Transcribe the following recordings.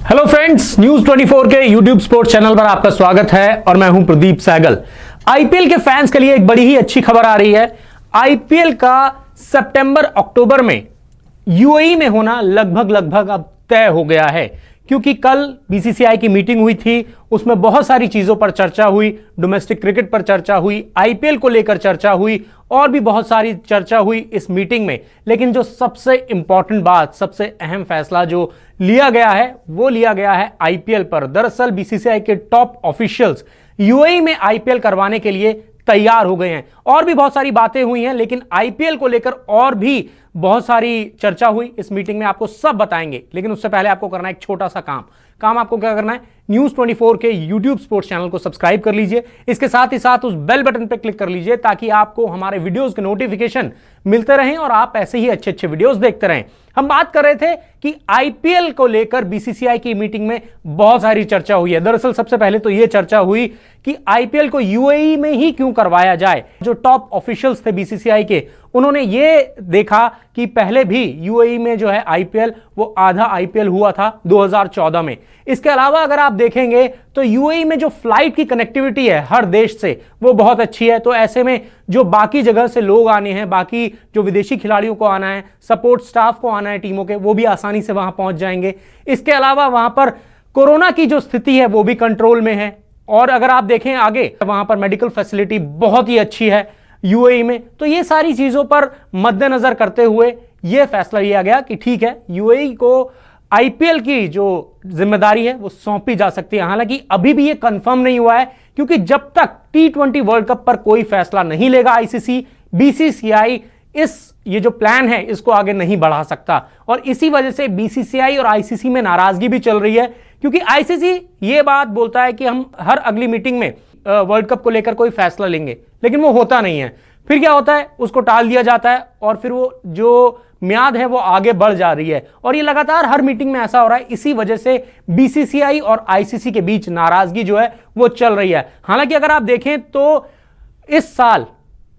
Hello friends, news 24 के YouTube sports channel पर आपका स्वागत है और मैं हूं प्रदीप सहगल। आईपीएल के फैंस के लिए एक बड़ी ही अच्छी खबर आ रही है। आईपीएल का सितंबर अक्टूबर में यूएई में होना लगभग अब तय हो गया है, क्योंकि कल बीसीसीआई की मीटिंग हुई थी। उसमें बहुत सारी चीजों पर चर्चा हुई, डोमेस्टिक क्रिकेट पर चर्चा हुई, आईपीएल को लेकर चर्चा हुई और भी बहुत सारी चर्चा हुई इस मीटिंग में। लेकिन जो सबसे इंपॉर्टेंट बात, सबसे अहम फैसला जो लिया गया है वो लिया गया है आईपीएल पर। दरअसल बीसीसीआई के टॉप ऑफिशियल्स यूएई में आईपीएल करवाने के लिए तैयार हो गए हैं। और भी बहुत सारी बातें हुई हैं, लेकिन आईपीएल को लेकर और भी बहुत सारी चर्चा हुई इस मीटिंग में, आपको सब बताएंगे। लेकिन उससे पहले आपको करना है एक छोटा सा काम आपको क्या करना है, न्यूज 24 के यूट्यूब स्पोर्ट्स चैनल को सब्सक्राइब कर लीजिए। इसके साथ ही साथ उस बेल बटन पर क्लिक कर लीजिए ताकि आपको हमारे वीडियोस के नोटिफिकेशन मिलते रहें और आप ऐसे ही अच्छे वीडियोस देखते रहें। हम बात कर रहे थे कि आईपीएल को लेकर बीसीसीआई की मीटिंग में बहुत सारी चर्चा हुई है। दरअसल सबसे पहले तो यह चर्चा हुई कि आईपीएल को यूएई में ही क्यों करवाया जाए। जो टॉप ऑफिशियल्स थे बीसीसीआई के, उन्होंने ये देखा कि पहले भी यूएई में जो है आईपीएल, वो आधा आईपीएल हुआ था 2014 में। इसके अलावा अगर आप देखेंगे तो यूएई में जो फ्लाइट की कनेक्टिविटी है हर देश से, वो बहुत अच्छी है। तो ऐसे में जो बाकी जगह से लोग आने हैं, बाकी जो विदेशी खिलाड़ियों को आना है, सपोर्ट स्टाफ को आना है टीमों के, वो भी आसानी से वहां पहुंच जाएंगे। इसके अलावा वहां पर कोरोना की जो स्थिति है वो भी कंट्रोल में है। और अगर आप देखें आगे, वहां पर मेडिकल फैसिलिटी बहुत ही अच्छी है यूएई में। तो ये सारी चीजों पर मद्देनजर करते हुए यह फैसला लिया गया कि ठीक है, यूएई को आईपीएल की जो जिम्मेदारी है वो सौंपी जा सकती है। हालांकि अभी भी ये कंफर्म नहीं हुआ है, क्योंकि जब तक टी20 वर्ल्ड कप पर कोई फैसला नहीं लेगा आईसीसी, बीसीसीआई ये जो प्लान है इसको आगे नहीं बढ़ा सकता। और इसी वजह से बीसीसीआई और आईसीसी में नाराजगी भी चल रही है, क्योंकि आईसीसी ये बात बोलता है कि हम हर अगली मीटिंग में वर्ल्ड कप को लेकर कोई फैसला लेंगे, लेकिन वो होता नहीं है। फिर क्या होता है, उसको टाल दिया जाता है और फिर वो जो म्याद है वो आगे बढ़ जा रही है। और ये लगातार हर मीटिंग में ऐसा हो रहा है। इसी वजह से बीसीसीआई और आईसीसी के बीच नाराजगी जो है वो चल रही है। हालांकि अगर आप देखें तो इस साल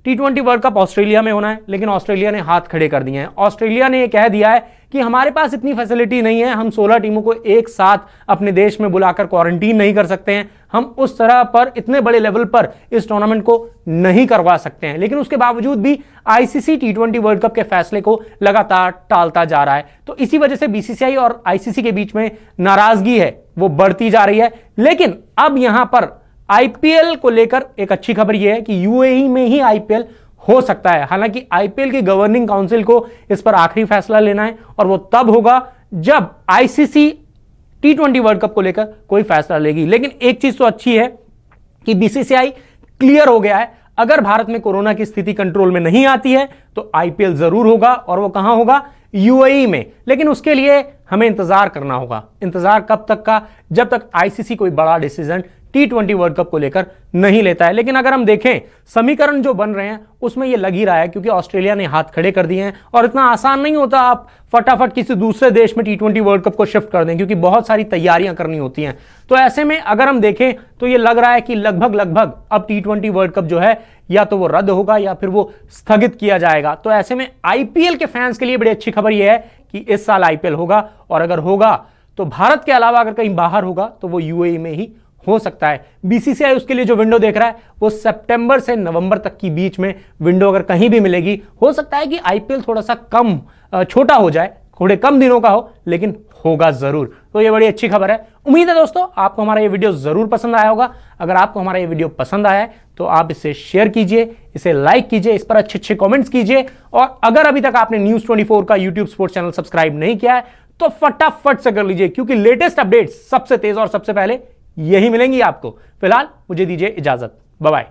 टी20 वर्ल्ड कप ऑस्ट्रेलिया में होना है, लेकिन ऑस्ट्रेलिया ने हाथ खड़े कर दिए हैं। ऑस्ट्रेलिया ने यह कह दिया है कि हमारे पास इतनी फैसिलिटी नहीं है, हम 16 टीमों को एक साथ अपने देश में बुलाकर क्वारंटीन नहीं कर सकते हैं, हम उस तरह पर इतने बड़े लेवल पर इस टूर्नामेंट को नहीं करवा सकते हैं। लेकिन उसके बावजूद भी आईसीसी टी20 वर्ल्ड कप के फैसले को लगातार टालता जा रहा है। तो इसी वजह से बीसीसीआई और आईसीसी के बीच में नाराजगी है वो बढ़ती जा रही है। लेकिन अब यहां पर आईपीएल को लेकर एक अच्छी खबर यह है कि यूएई में ही आईपीएल हो सकता है। हालांकि आईपीएल की गवर्निंग काउंसिल को इस पर आखिरी फैसला लेना है और वो तब होगा जब आईसीसी टी20 वर्ल्ड कप को लेकर कोई फैसला लेगी। लेकिन एक चीज तो अच्छी है कि बीसीसीआई क्लियर हो गया है, अगर भारत में कोरोना की स्थिति कंट्रोल में नहीं आती है तो आईपीएल जरूर होगा, और वो कहां होगा, यूएई में। लेकिन उसके लिए हमें इंतजार करना होगा। इंतजार कब तक का, जब तक आईसीसी कोई बड़ा डिसीजन टी20 वर्ल्ड कप को लेकर नहीं लेता है। लेकिन अगर हम देखें समीकरण जो बन रहे हैं उसमें यह लग ही रहा है, क्योंकि ऑस्ट्रेलिया ने हाथ खड़े कर दिए हैं और इतना आसान नहीं होता आप फटाफट किसी दूसरे देश में टी20 वर्ल्ड कप को शिफ्ट कर दें, क्योंकि बहुत सारी तैयारियां करनी होती हैं। तो ऐसे में अगर हम देखें तो यह लग रहा है कि लगभग अब टी20 वर्ल्ड कप जो है या तो वो रद्द होगा या फिर वो स्थगित किया जाएगा। तो ऐसे में आईपीएल के फैंस के लिए बड़ी अच्छी खबर यह है कि इस साल आईपीएल होगा, और अगर होगा तो भारत के अलावा अगर कहीं बाहर होगा तो वो यूएई में ही हो सकता है। बीसीसीआई उसके लिए जो विंडो देख रहा है वो सितंबर से नवंबर तक की बीच में विंडो अगर कहीं भी मिलेगी। हो सकता है कि आईपीएल थोड़ा सा कम छोटा हो जाए, थोड़े कम दिनों का हो, लेकिन होगा जरूर। तो ये बड़ी अच्छी खबर है। उम्मीद है दोस्तों आपको हमारा ये वीडियो जरूर पसंद आया होगा। अगर आपको हमारा ये वीडियो पसंद आया है तो आप इसे शेयर कीजिए, इसे लाइक कीजिए, इस पर अच्छे कमेंट्स कीजिए। और अगर अभी तक आपने न्यूज 24 का यूट्यूब स्पोर्ट्स चैनल सब्सक्राइब नहीं किया है तो फटाफट से कर लीजिए, क्योंकि लेटेस्ट अपडेट्स सबसे तेज और सबसे पहले यही मिलेंगी आपको। फिलहाल मुझे दीजिए इजाजत, बाय बाय।